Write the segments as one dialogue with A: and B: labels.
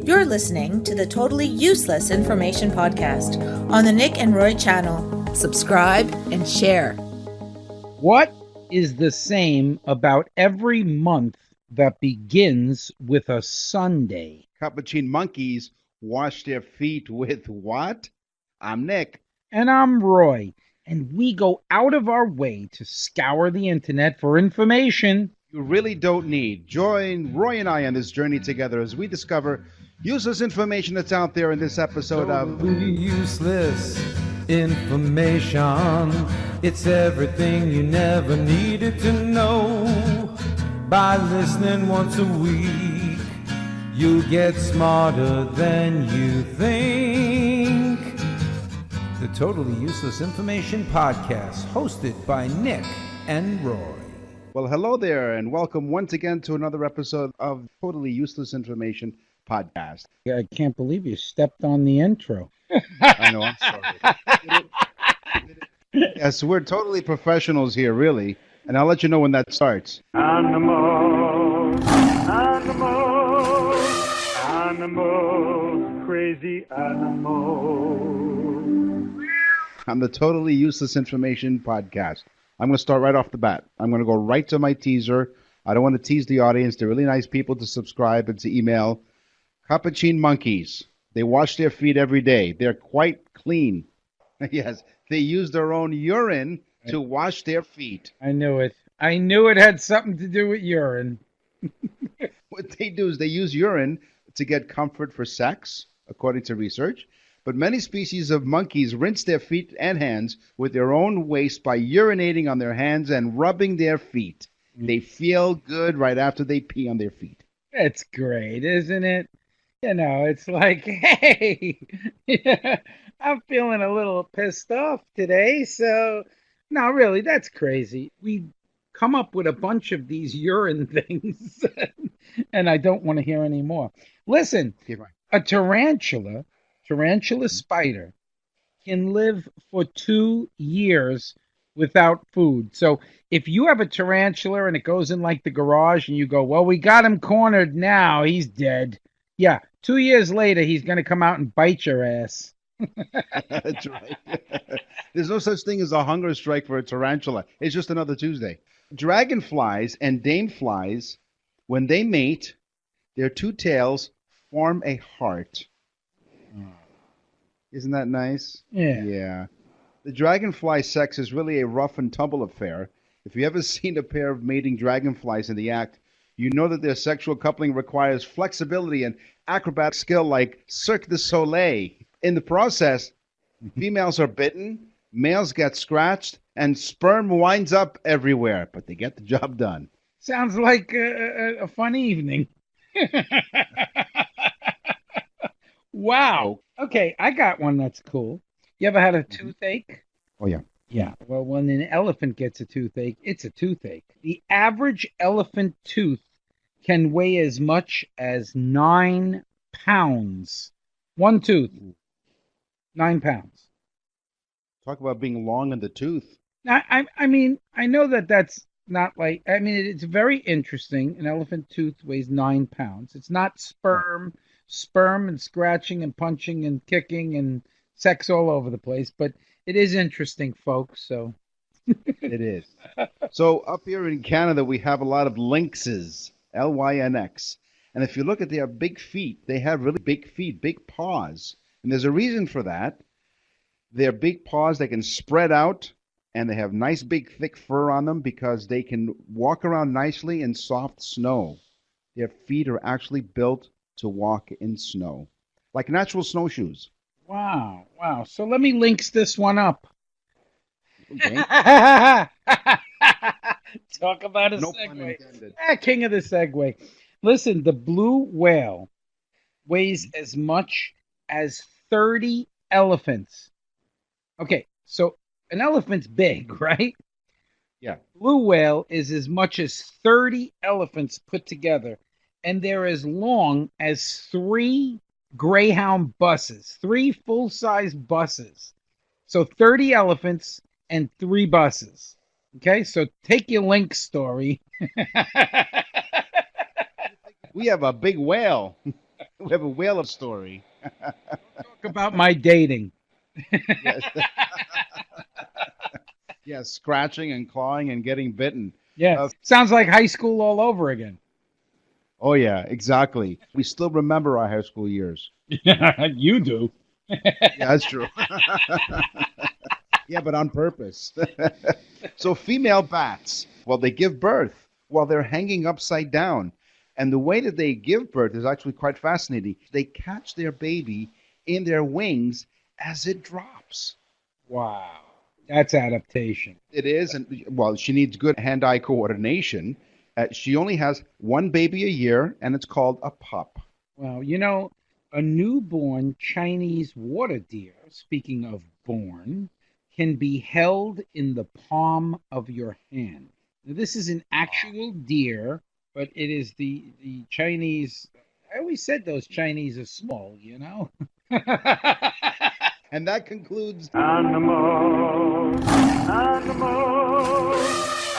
A: You're listening to the Totally Useless Information Podcast on the Nick and Roy channel. Subscribe and share.
B: What is the same about every month that begins with a Sunday?
C: Cupuchin monkeys wash their feet with what? I'm Nick.
B: And I'm Roy, and we go out of our way to scour the internet for information
C: You really don't need. Join Roy and I on this journey together as we discover useless information that's out there in this episode of
D: Totally useless information. It's everything you never needed to know. By listening once a week, you'll get smarter than you think. The Totally Useless Information Podcast, hosted by Nick and Roy.
C: Well, hello there, and welcome once again to another episode of Totally Useless Information Podcast.
B: I can't believe you stepped on the intro.
C: I know, I'm sorry. Yes, we're totally professionals here, really, and I'll let you know when that starts.
E: Animals, crazy animals.
C: On the Totally Useless Information Podcast. I'm going to start right off the bat. I'm going to go right to my teaser. I don't want to tease the audience. They're really nice people to subscribe and to email. Cupuchin monkeys. They wash their feet every day. They're quite clean. Yes, they use their own urine to wash their feet.
B: I knew it. I knew it had something to do with urine.
C: What they do is they use urine to get comfort for sex, according to research. But many species of monkeys rinse their feet and hands with their own waste by urinating on their hands and rubbing their feet. They feel good right after they pee on their feet.
B: It's great, isn't it? You know, it's like, hey, I'm feeling a little pissed off today. So, no, really, that's crazy. We come up with a bunch of these urine things, and I don't want to hear any more. Listen, a tarantula spider can live for 2 years without food. So if you have a tarantula and it goes in like the garage and you go, well, we got him cornered now, he's dead. Yeah, 2 years later, he's going to come out and bite your ass.
C: That's right. There's no such thing as a hunger strike for a tarantula. It's just another Tuesday. Dragonflies and dame flies, when they mate, their two tails form a heart. Isn't that nice?
B: Yeah.
C: Yeah. The dragonfly sex is really a rough and tumble affair. If you ever seen a pair of mating dragonflies in the act, you know that their sexual coupling requires flexibility and acrobatic skill like Cirque du Soleil. In the process, females are bitten, males get scratched, and sperm winds up everywhere, but they get the job done.
B: Sounds like a fun evening. Wow. Okay, I got one that's cool. You ever had a toothache?
C: Oh, yeah.
B: Yeah. Well, when an elephant gets a toothache, it's a toothache. The average elephant tooth can weigh as much as 9 pounds. One tooth, 9 pounds.
C: Talk about being long in the tooth.
B: Now, I mean, I know that that's not like, I mean, it's very interesting. An elephant tooth weighs 9 pounds. It's not sperm and scratching and punching and kicking and sex all over the place, but it is interesting, folks. So
C: it is. So up here in Canada, we have a lot of lynxes, Lynx. And if you look at their big feet, they have really big feet, big paws. And there's a reason for that. Their big paws, they can spread out, and they have nice, big, thick fur on them because they can walk around nicely in soft snow. Their feet are actually built to walk in snow, like natural snowshoes.
B: Wow. So let me lynx this one up.
C: Okay.
B: Talk about a
C: No pun
B: segue.
C: intended.
B: King of the segue. Listen, the blue whale weighs as much as 30 elephants. Okay, so an elephant's big, right?
C: Yeah.
B: Blue whale is as much as 30 elephants put together, and they're as long as 3 Greyhound buses, 3 full-size buses. So 30 elephants and 3 buses. Okay, so take your lynx story.
C: We have a big whale. We have a whale of story.
B: Talk about my dating.
C: Yes. Yes, scratching and clawing and getting bitten.
B: Yeah, sounds like high school all over again.
C: Oh, yeah, exactly. We still remember our high school years.
B: You do.
C: Yeah, that's true. Yeah, but on purpose. So female bats, well, they give birth while they're hanging upside down. And the way that they give birth is actually quite fascinating. They catch their baby in their wings as it drops.
B: Wow, that's adaptation.
C: It is, and well, she needs good hand-eye coordination. She only has one baby a year, and it's called a pup.
B: Well, a newborn Chinese water deer, speaking of born, can be held in the palm of your hand. Now, this is an actual deer, but it is the Chinese. I always said those Chinese are small,
C: And that concludes
E: Animals, animals,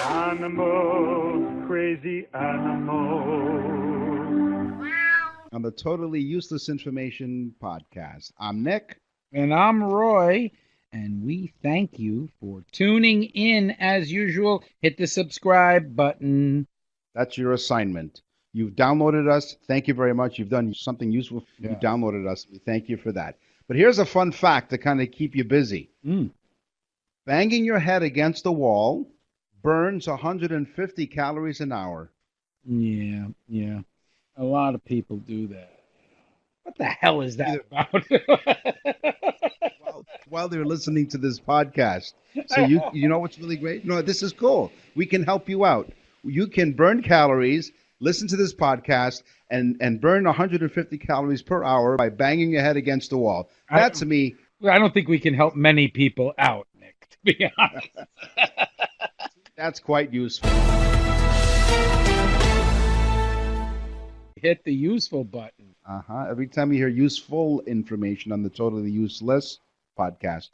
E: animals, crazy animals.
C: on the Totally Useless Information podcast. I'm Nick.
B: And I'm Roy, and we thank you for tuning in as usual. Hit the subscribe button.
C: That's your assignment. You've downloaded us. Thank you very much. You've done something useful.
B: Yeah.
C: You downloaded us. We thank you for that. But here's a fun fact to kind of keep you busy. Banging your head against the wall burns 150 calories an hour.
B: Yeah. A lot of people do that. What the hell is that about?
C: While they're listening to this podcast. So you know what's really great? No, this is cool. We can help you out. You can burn calories, listen to this podcast, and burn 150 calories per hour by banging your head against the wall. That, to me...
B: I don't think we can help many people out, Nick, to be honest.
C: That's quite useful.
B: Hit the useful button.
C: Every time you hear useful information on the Totally Useless podcast,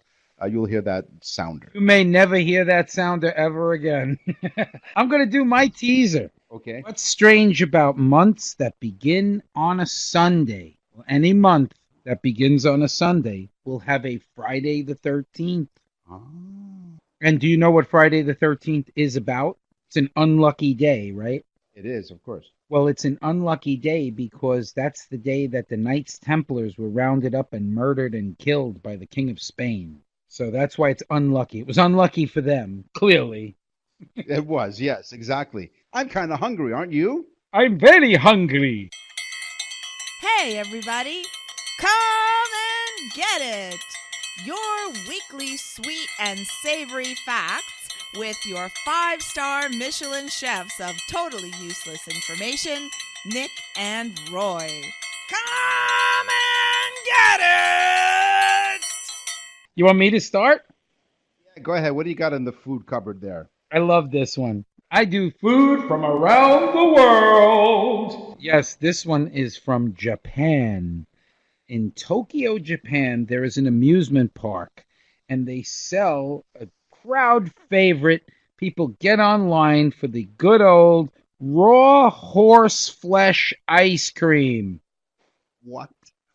C: you'll hear that sounder.
B: You may never hear that sounder ever again. I'm going to do my teaser.
C: Okay.
B: What's strange about months that begin on a Sunday? Well, any month that begins on a Sunday will have a Friday the 13th.
C: Oh.
B: And do you know what Friday the 13th is about? It's an unlucky day, right?
C: It is, of course.
B: Well, it's an unlucky day because that's the day that the Knights Templars were rounded up and murdered and killed by the King of Spain. So that's why it's unlucky. It was unlucky for them, clearly.
C: It was, yes, exactly. I'm kind of hungry, aren't you?
B: I'm very hungry.
A: Hey, everybody, come and get it. Your weekly sweet and savory facts with your 5-star Michelin chefs of Totally Useless Information, Nick and Roy. Come and get it!
B: You want me to start?
C: Yeah, go ahead. What do you got in the food cupboard there?
B: I love this one. I do food from around the world. Yes, this one is from Japan. In Tokyo, Japan, there is an amusement park, and they sell a crowd favorite. People get online for the good old raw horse flesh ice cream.
C: What?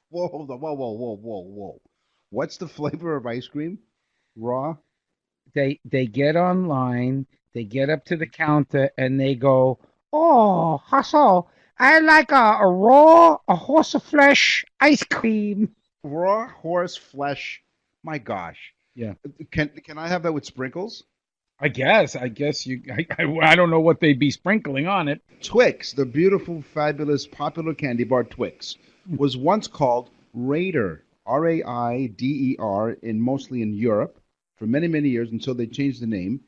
C: Whoa, hold on. Whoa. What's the flavor of ice cream? Raw?
B: They get online, they get up to the counter, and they go, "Oh, Hassel, I like a horse flesh ice cream."
C: Raw horse flesh. My gosh.
B: Yeah.
C: Can I have that with sprinkles?
B: I guess you. I don't know what they'd be sprinkling on it.
C: Twix, the beautiful, fabulous, popular candy bar Twix, was once called Raider, Raider, mostly in Europe, for many, many years until they changed the name.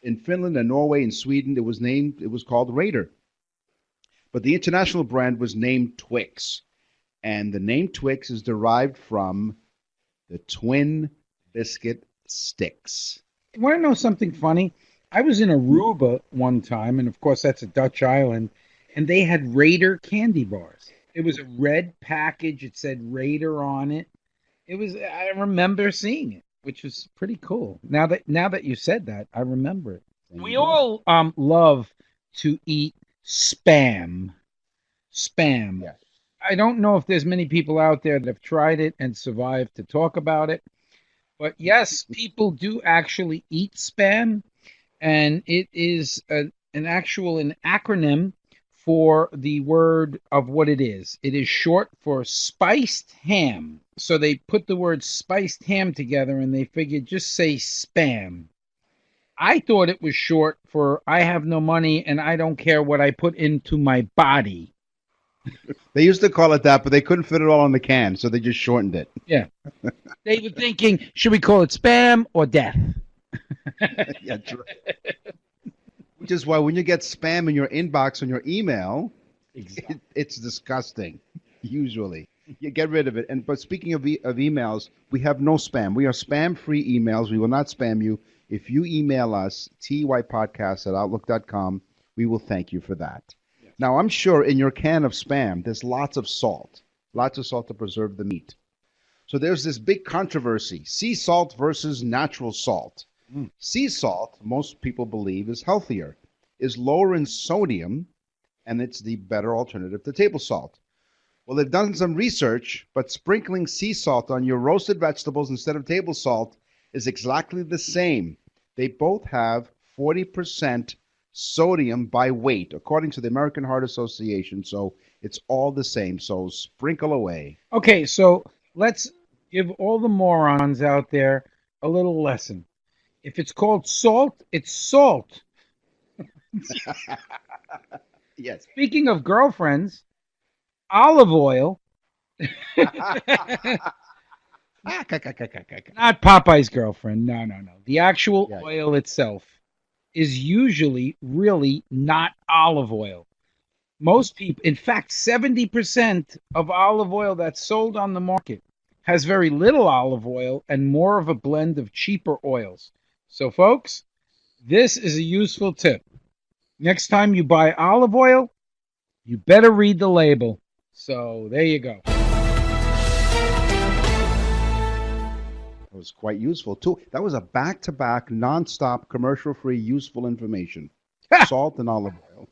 C: In Finland and Norway and Sweden, it was called Raider. But the international brand was named Twix. And the name Twix is derived from the twin biscuit sticks.
B: You want to know something funny? I was in Aruba one time, and of course that's a Dutch island, and they had Raider candy bars. It was a red package. It said Raider on it. I remember seeing it, which was pretty cool. Now that you said that, I remember it. We all love to eat spam. Spam.
C: Yes.
B: I don't know if there's many people out there that have tried it and survived to talk about it. But yes, people do actually eat spam, and it is an acronym for the word of what it is. It is short for spiced ham. So they put the word spiced ham together and they figured just say spam. I thought it was short for I have no money and I don't care what I put into my body.
C: They used to call it that, but they couldn't fit it all on the can, so they just shortened it.
B: Yeah. They were thinking, should we call it spam or death?
C: Yeah, true. Which is why when you get spam in your inbox on your email, it's disgusting, usually. You get rid of it. But speaking of emails, we have no spam. We are spam-free emails. We will not spam you. If you email us, TUIPodcast@outlook.com, we will thank you for that. Yes. Now, I'm sure in your can of spam, there's lots of salt to preserve the meat. So there's this big controversy, sea salt versus natural salt. Sea salt, most people believe, is healthier, is lower in sodium, and it's the better alternative to table salt. Well, they've done some research, but sprinkling sea salt on your roasted vegetables instead of table salt is exactly the same. They both have 40% sodium by weight, according to the American Heart Association, so it's all the same. So sprinkle away.
B: Okay, so let's give all the morons out there a little lesson. If it's called salt, it's salt.
C: Yes.
B: Speaking of girlfriends, olive oil. Not Popeye's girlfriend. No. The actual oil itself is usually really not olive oil. Most people, in fact, 70% of olive oil that's sold on the market has very little olive oil and more of a blend of cheaper oils. So, folks, this is a useful tip. Next time you buy olive oil, you better read the label. So, there you go.
C: It was quite useful, too. That was a back-to-back, non-stop, commercial-free, useful information. Salt and olive oil.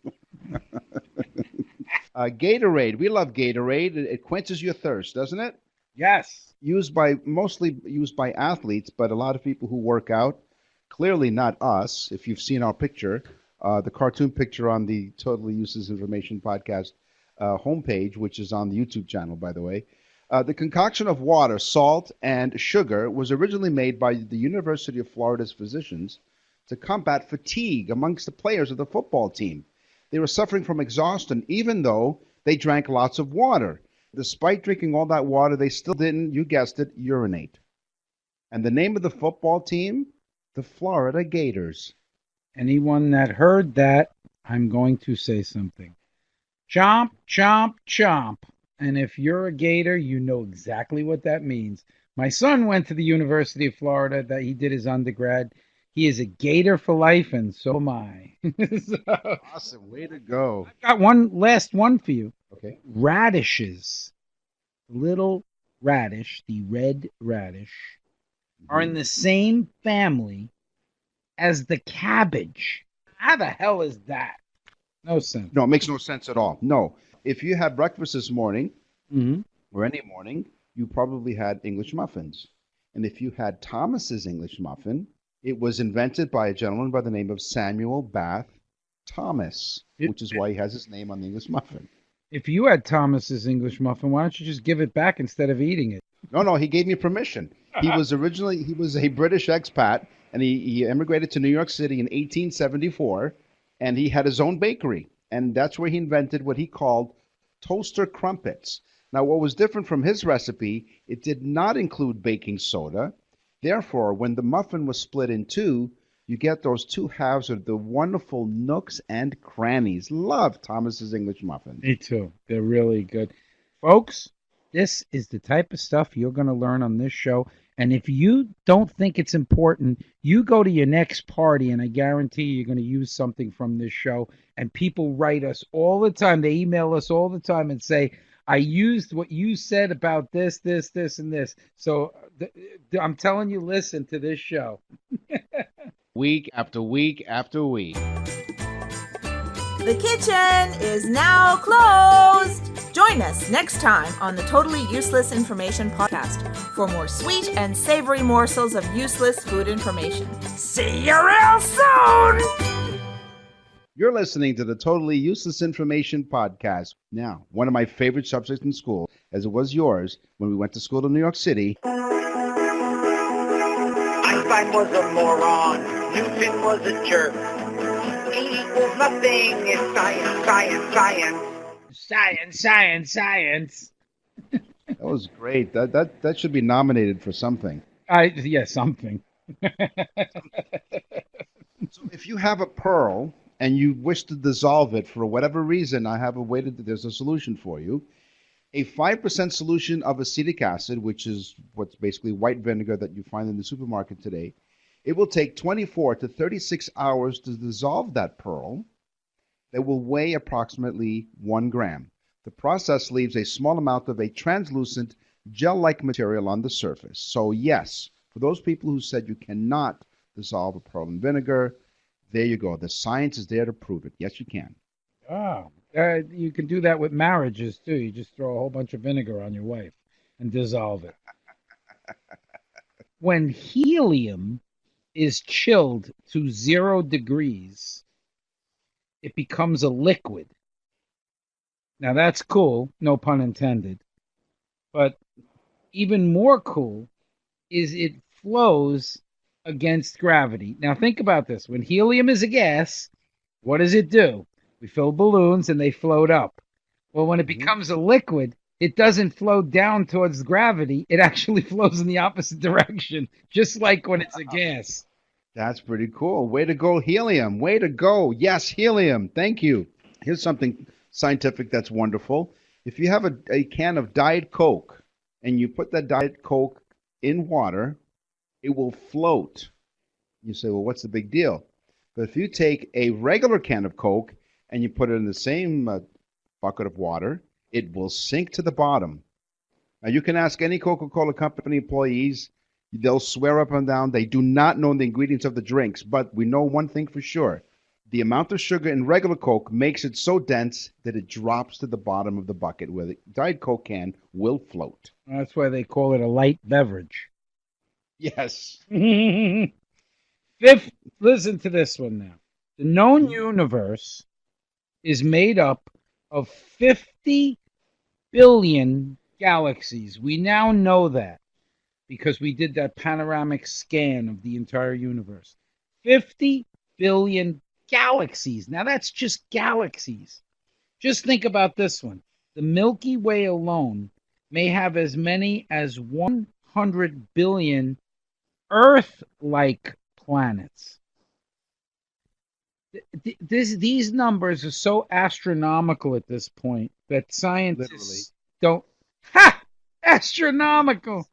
C: Gatorade. We love Gatorade. It quenches your thirst, doesn't it?
B: Yes.
C: Mostly used by athletes, but a lot of people who work out. Clearly not us. If you've seen our picture, the cartoon picture on the Totally Useless Information Podcast homepage, which is on the YouTube channel, by the way. The concoction of water, salt, and sugar was originally made by the University of Florida's physicians to combat fatigue amongst the players of the football team. They were suffering from exhaustion, even though they drank lots of water. Despite drinking all that water, they still didn't, you guessed it, urinate. And the name of the football team? The Florida Gators.
B: Anyone that heard that, I'm going to say something. Chomp, chomp, chomp. And if you're a Gator, you know exactly what that means. My son went to the University of Florida. That he did his undergrad. He is a Gator for life, and so am I.
C: Awesome. Way to go.
B: I got one last one for you.
C: Okay.
B: Radishes. Little radish, the red radish, are in the same family as the cabbage. How the hell is that? No sense.
C: No, it makes no sense at all. No. If you had breakfast this morning, or any morning, you probably had English muffins. And if you had Thomas's English muffin, it was invented by a gentleman by the name of Samuel Bath Thomas, which is why he has his name on the English muffin.
B: If you had Thomas's English muffin, why don't you just give it back instead of eating it?
C: No, he gave me permission. He was a British expat, and he immigrated to New York City in 1874, and he had his own bakery. And that's where he invented what he called toaster crumpets. Now, what was different from his recipe, it did not include baking soda. Therefore, when the muffin was split in two, you get those two halves of the wonderful nooks and crannies. Love Thomas's English muffins.
B: Me too. They're really good. Folks, this is the type of stuff you're going to learn on this show. And if you don't think it's important, you go to your next party, and I guarantee you're going to use something from this show. And people write us all the time. They email us all the time and say, I used what you said about this, and this. So I'm telling you, listen to this show.
C: Week after week after week.
A: The kitchen is now closed. Join us next time on the Totally Useless Information Podcast for more sweet and savory morsels of useless food information. See you real soon!
C: You're listening to the Totally Useless Information Podcast. Now, one of my favorite subjects in school, as it was yours when we went to school in New York City.
F: Einstein was a moron. Newton was a jerk. E equals nothing. It's science, science, science.
B: Science, science, science.
C: That was great. That should be nominated for something.
B: Something.
C: So if you have a pearl and you wish to dissolve it for whatever reason, I have a way to. There's a solution for you. A 5% solution of acetic acid, which is what's basically white vinegar that you find in the supermarket today. It will take 24 to 36 hours to dissolve that pearl. That will weigh approximately 1 gram. The process leaves a small amount of a translucent gel-like material on the surface. So yes, for those people who said you cannot dissolve a pearl in vinegar, there you go. The science is there to prove it. Yes, you can.
B: Oh, you can do that with marriages too. You just throw a whole bunch of vinegar on your wife and dissolve it. When helium is chilled to 0 degrees, it becomes a liquid. Now that's cool, no pun intended. But even more cool is it flows against gravity. Now think about this. When helium is a gas, what does it do? We fill balloons and they float up. Well, when it becomes a liquid, it doesn't flow down towards gravity. It actually flows in the opposite direction, just like when it's a gas.
C: That's pretty cool. Way to go, helium. Way to go. Yes, helium. Thank you. Here's something scientific that's wonderful. If you have a can of Diet Coke and you put that Diet Coke in water, it will float. You say, well, what's the big deal? But if you take a regular can of Coke and you put it in the same bucket of water, it will sink to the bottom. Now, you can ask any Coca-Cola company employees. They'll swear up and down they do not know the ingredients of the drinks, but we know one thing for sure. The amount of sugar in regular Coke makes it so dense that it drops to the bottom of the bucket where the Diet Coke can will float.
B: That's why they call it a light beverage.
C: Yes.
B: Fifth, listen to this one now. The known universe is made up of 50 billion galaxies. We now know that, because we did that panoramic scan of the entire universe. 50 billion galaxies. Now that's just galaxies. Just think about this one. The Milky Way alone may have as many as 100 billion Earth-like planets. These numbers are so astronomical at this point that scientists don't... Ha! Astronomical!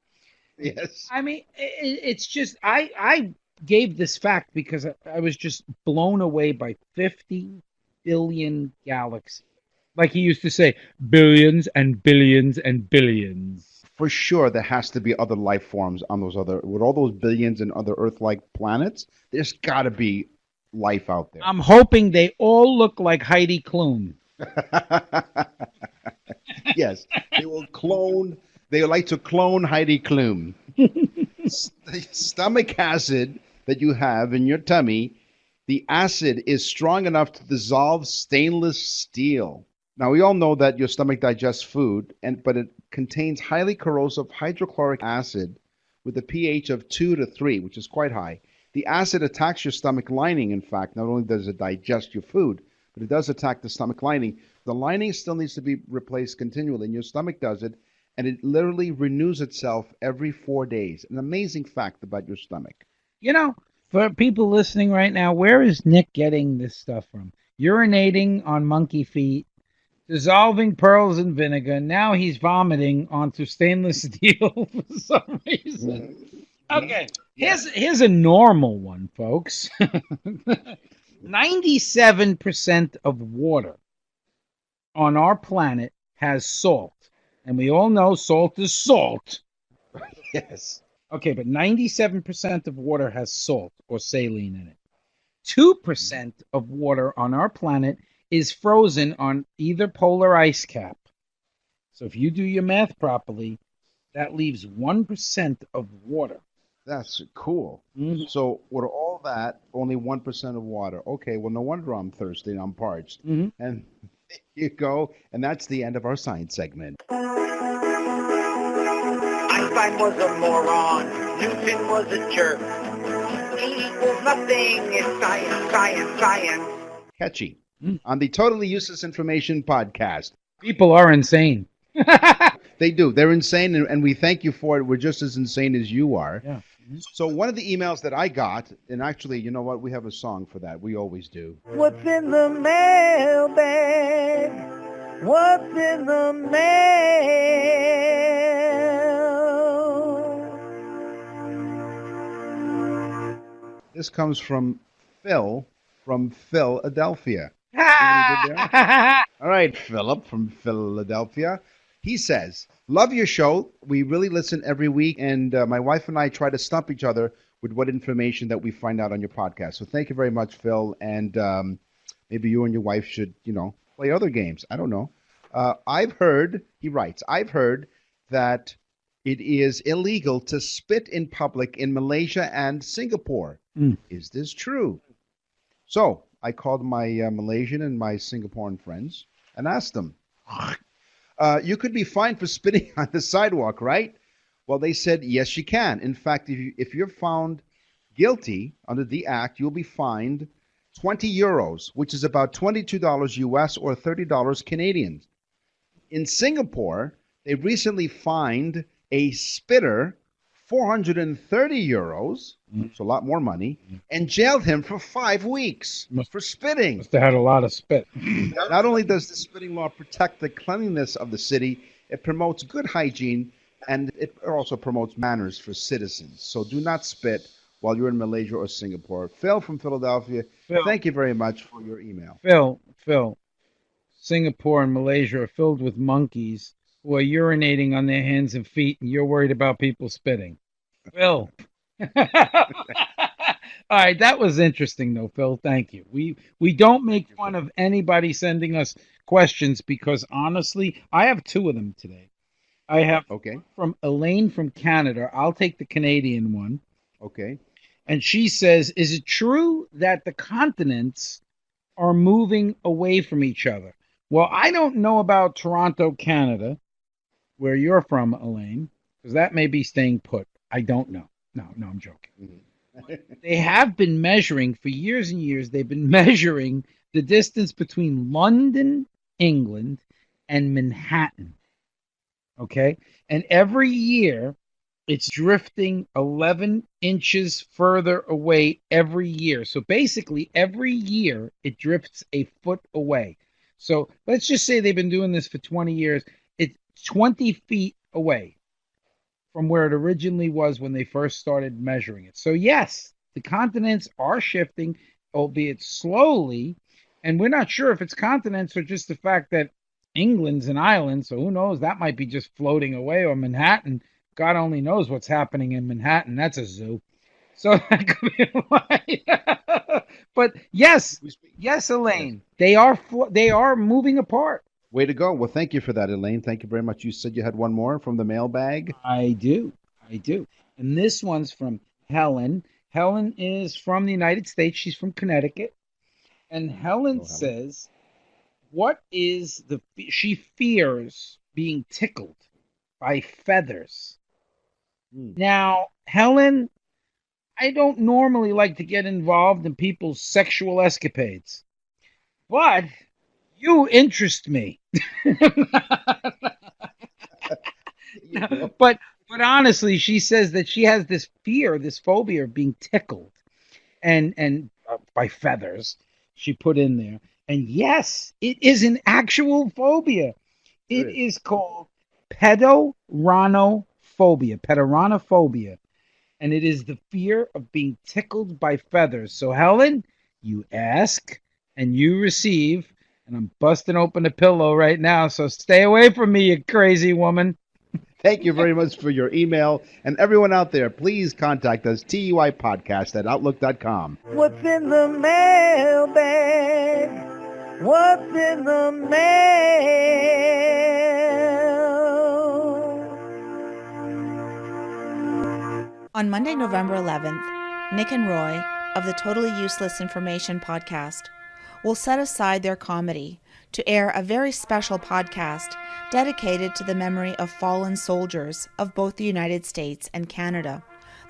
C: Yes.
B: I mean, it's just, I gave this fact because I was just blown away by 50 billion galaxies. Like he used to say, billions and billions and billions.
C: For sure, there has to be other life forms on those other, with all those billions and other Earth-like planets, there's got to be life out there.
B: I'm hoping they all look like Heidi Klum.
C: Yes, they like to clone Heidi Klum. The stomach acid that you have in your tummy, the acid is strong enough to dissolve stainless steel. Now, we all know that your stomach digests food, but it contains highly corrosive hydrochloric acid with a pH of 2 to 3, which is quite high. The acid attacks your stomach lining, in fact. Not only does it digest your food, but it does attack the stomach lining. The lining still needs to be replaced continually, and your stomach does it, and it literally renews itself every 4 days. An amazing fact about your stomach.
B: You know, for people listening right now, where is Nick getting this stuff from? Urinating on monkey feet, dissolving pearls in vinegar. Now he's vomiting onto stainless steel for some reason. Okay, here's a normal one, folks. 97% of water on our planet has salt. And we all know salt is salt.
C: Yes.
B: Okay, but 97% of water has salt or saline in it. 2% of water on our planet is frozen on either polar ice cap. So if you do your math properly, that leaves 1% of water.
C: That's cool.
B: Mhm.
C: So with all that, only 1% of water. Okay, well, no wonder I'm thirsty and I'm parched.
B: Mhm.
C: And there you go. And that's the end of our science segment.
F: Einstein was a moron. Newton was a jerk. E equals nothing. It's science, science, science.
C: Catchy.
B: Mm.
C: On the Totally Useless Information Podcast.
B: People are insane.
C: They do. They're insane, and we thank you for it. We're just as insane as you are.
B: Yeah.
C: So one of the emails that I got, and actually, you know what? We have a song for that. We always do.
F: What's in the mailbag? What's in the mail?
C: This comes from Phil from Philadelphia. See what he did there? All right, Philip from Philadelphia. He says, love your show. We really listen every week, and my wife and I try to stump each other with what information that we find out on your podcast. So thank you very much, Phil, and maybe you and your wife should, play other games. I don't know. I've heard, he writes, I've heard that it is illegal to spit in public in Malaysia and Singapore.
B: Mm.
C: Is this true? So I called my Malaysian and my Singaporean friends and asked them, you could be fined for spitting on the sidewalk, right? Well, they said, yes, you can. In fact, if you're found guilty under the act, you'll be fined 20 euros, which is about $22 US or $30 Canadian. In Singapore, they recently fined a spitter 430 euros, so a lot more money, and jailed him for 5 weeks for spitting.
B: Must have had a lot of spit.
C: Not only does the spitting law protect the cleanliness of the city, it promotes good hygiene, and it also promotes manners for citizens. So do not spit while you're in Malaysia or Singapore. Phil from Philadelphia,
B: Phil.
C: thank you very much for your email.
B: Phil, Singapore and Malaysia are filled with monkeys who are urinating on their hands and feet, and you're worried about people spitting. Phil. All right, that was interesting, though, Phil. Thank you. We don't make fun of anybody sending us questions because, honestly, I have 2 of them today. I have
C: Okay.
B: from Elaine from Canada. I'll take the Canadian one.
C: Okay.
B: And she says, is it true that the continents are moving away from each other? Well, I don't know about Toronto, Canada, where you're from, Elaine, because that may be staying put. I don't know. No, I'm joking. They have been measuring for years and years. They've been measuring the distance between London, England, and Manhattan. Okay? And every year, it's drifting 11 inches further away every year. So basically, every year, it drifts a foot away. So let's just say they've been doing this for 20 years. It's 20 feet away from where it originally was when they first started measuring it. So yes, the continents are shifting, albeit slowly, and we're not sure if it's continents or just the fact that England's an island, so who knows, that might be just floating away, or Manhattan. God only knows what's happening in Manhattan. That's a zoo. So that could be why. But yes, Elaine, they are moving apart.
C: Way to go. Well, thank you for that, Elaine. Thank you very much. You said you had one more from the mailbag.
B: I do. And this one's from Helen. Helen is from the United States. She's from Connecticut. And Helen says, she fears being tickled by feathers. Now, Helen, I don't normally like to get involved in people's sexual escapades, but you interest me. But honestly, she says that she has this fear, this phobia of being tickled and by feathers, she put in there. And yes, it is an actual phobia. It is called pedoranophobia. And it is the fear of being tickled by feathers. So, Helen, you ask and you receive. And I'm busting open a pillow right now, so stay away from me, you crazy woman.
C: Thank you very much for your email. And everyone out there, please contact us, TUI Podcast at Outlook.com.
F: What's in the mailbag? What's in the mail?
A: On Monday, November 11th, Nick and Roy of the Totally Useless Information Podcast will set aside their comedy to air a very special podcast dedicated to the memory of fallen soldiers of both the United States and Canada.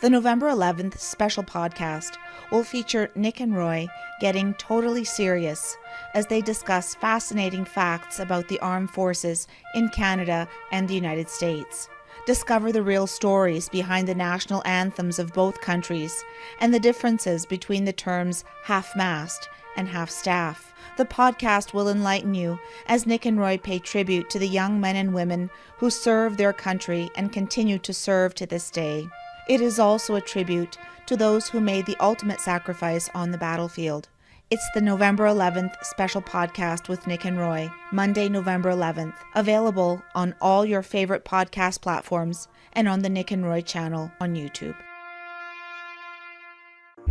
A: The November 11th special podcast will feature Nick and Roy getting totally serious as they discuss fascinating facts about the armed forces in Canada and the United States. Discover the real stories behind the national anthems of both countries and the differences between the terms half-mast and half-staff. The podcast will enlighten you as Nick and Roy pay tribute to the young men and women who served their country and continue to serve to this day. It is also a tribute to those who made the ultimate sacrifice on the battlefield. It's the November 11th special podcast with Nick and Roy, Monday, November 11th, available on all your favorite podcast platforms and on the Nick and Roy channel on YouTube.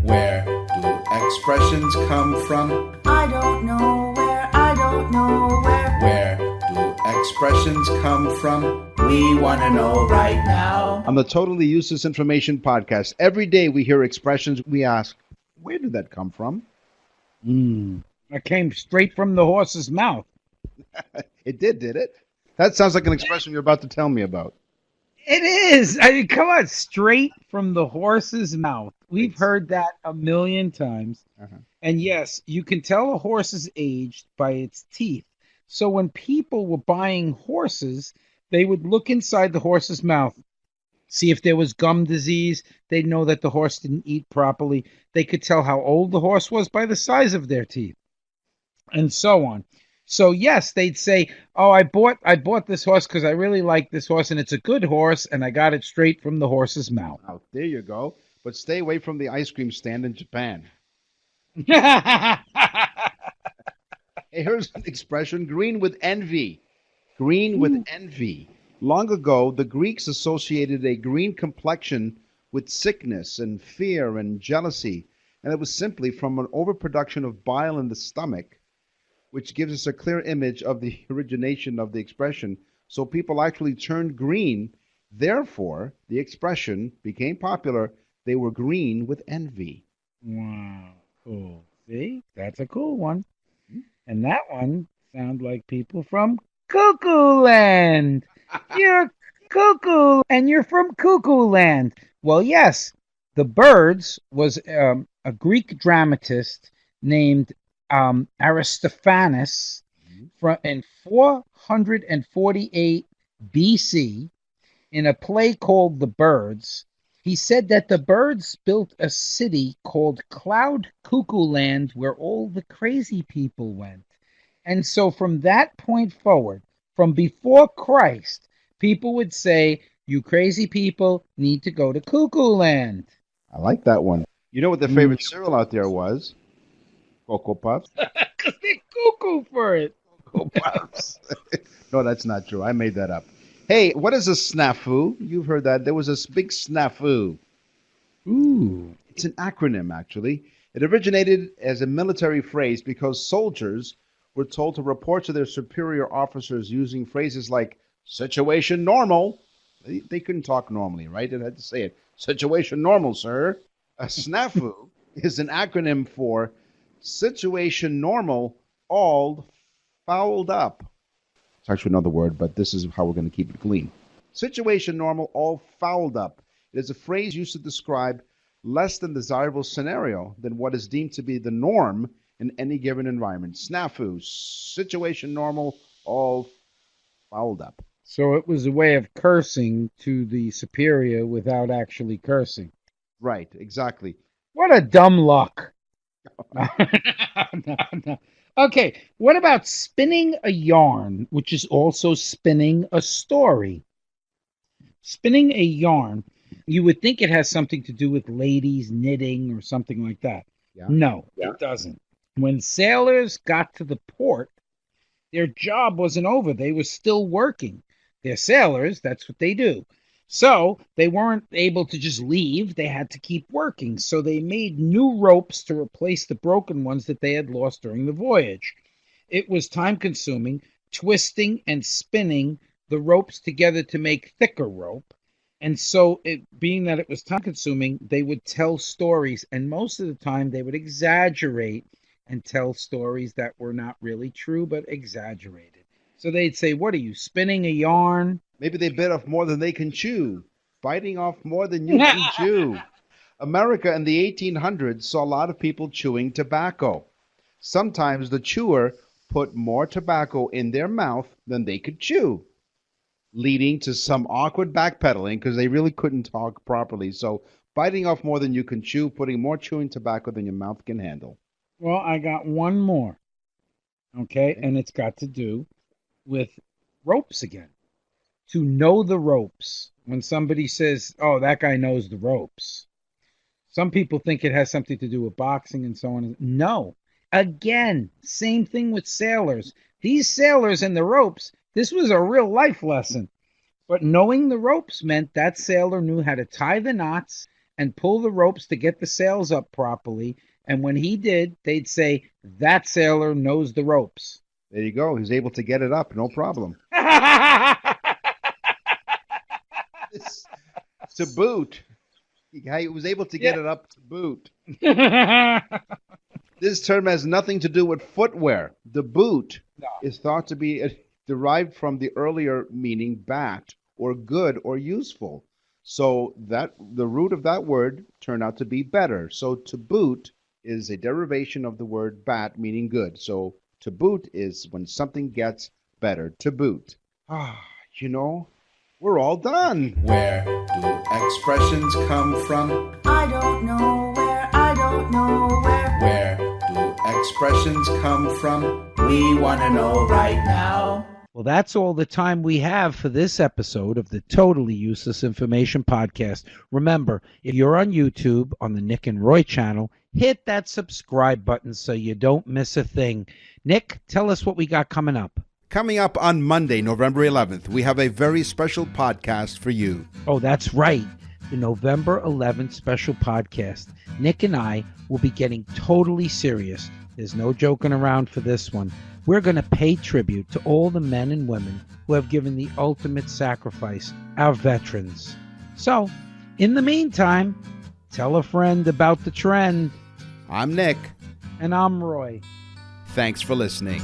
G: Where do expressions come from?
A: I don't know where, I don't know where.
G: Where do expressions come from? We want to know right now.
C: On the Totally Useless Information Podcast, every day we hear expressions. We ask, where did that come from?
B: That came straight from the horse's mouth.
C: It did it? That sounds like an expression you're about to tell me about.
B: It is. I mean, come on, straight from the horse's mouth. We've heard that a million times.
C: Uh-huh.
B: And yes, you can tell a horse's age by its teeth. So when people were buying horses, they would look inside the horse's mouth, see if there was gum disease. They'd know that the horse didn't eat properly. They could tell how old the horse was by the size of their teeth, and so on. So yes, they'd say, "Oh, I bought this horse because I really like this horse, and it's a good horse, and I got it straight from the horse's mouth."
C: Oh, there you go. But stay away from the ice cream stand in Japan. Hey, here's an expression, green with envy. Green with envy. Long ago, the Greeks associated a green complexion with sickness and fear and jealousy, and it was simply from an overproduction of bile in the stomach, which gives us a clear image of the origination of the expression. So people actually turned green. Therefore, the expression became popular. They were green with envy.
B: Wow, cool. See, that's a cool one. And that one sounds like people from Cuckoo Land. You're cuckoo, and you're from Cuckoo Land. Well, yes, the Birds was a Greek dramatist named Aristophanes in 448 BC in a play called The Birds. He said that the birds built a city called Cloud Cuckoo Land where all the crazy people went. And so from that point forward, from before Christ, people would say, "You crazy people need to go to Cuckoo Land."
C: I like that one. You know what their favorite cereal out there was? Cocoa Puffs.
B: Because they're cuckoo for it.
C: Cocoa Puffs. No, that's not true. I made that up. Hey, what is a snafu? You've heard that. There was a big snafu.
B: Ooh.
C: It's an acronym, actually. It originated as a military phrase because soldiers were told to report to their superior officers using phrases like situation normal. They couldn't talk normally, right? They had to say it. Situation normal, sir. A snafu is an acronym for situation normal, all fouled up. It's actually another word, but this is how we're going to keep it clean. Situation normal, all fouled up. It is a phrase used to describe less than desirable scenario than what is deemed to be the norm in any given environment. Snafu, situation normal, all fouled up.
B: So it was a way of cursing to the superior without actually cursing.
C: Right, exactly.
B: What a dumb luck. No. Okay, what about spinning a yarn, which is also spinning a story? Spinning a yarn, you would think it has something to do with ladies knitting or something like that.
C: Yeah.
B: No, it doesn't. When sailors got to the port, their job wasn't over. They were still working. They're sailors, that's what they do. So they weren't able to just leave. They had to keep working. So they made new ropes to replace the broken ones that they had lost during the voyage. It was time-consuming, twisting and spinning the ropes together to make thicker rope. And so, being that it was time consuming, they would tell stories. And most of the time, they would exaggerate and tell stories that were not really true, but exaggerated. So they'd say, what are you, spinning a yarn?
C: Maybe they bit off more than they can chew, biting off more than you can chew. America in the 1800s saw a lot of people chewing tobacco. Sometimes the chewer put more tobacco in their mouth than they could chew, leading to some awkward backpedaling because they really couldn't talk properly. So biting off more than you can chew, putting more chewing tobacco than your mouth can handle.
B: Well, I got one more. Okay, and it's got to do with ropes again. To know the ropes. When somebody says, oh, that guy knows the ropes. Some people think it has something to do with boxing and so on. No. Again, same thing with sailors. These sailors and the ropes, this was a real life lesson. But knowing the ropes meant that sailor knew how to tie the knots and pull the ropes to get the sails up properly. And when he did, they'd say, that sailor knows the ropes.
C: There you go. He's able to get it up, no problem. To boot. He was able to get it up to boot. This term has nothing to do with footwear. The boot is thought to be derived from the earlier meaning bat, or good or useful. So that the root of that word turned out to be better. So to boot is a derivation of the word bat, meaning good. So to boot is when something gets better. To boot. We're all done.
G: Where do expressions come from?
H: I don't know where, I don't know where.
G: Where do expressions come from? We want to know right now.
B: Well, that's all the time we have for this episode of the Totally Useless Information Podcast. Remember, if you're on YouTube on the Nick and Roy channel, hit that subscribe button so you don't miss a thing. Nick, tell us what we got coming up.
C: Coming up on Monday, November 11th, we have a very special podcast for you.
B: Oh, that's right. The November 11th special podcast. Nick and I will be getting totally serious. There's no joking around for this one. We're going to pay tribute to all the men and women who have given the ultimate sacrifice, our veterans. So, in the meantime, tell a friend about the trend.
C: I'm Nick.
B: And I'm Roy.
C: Thanks for listening.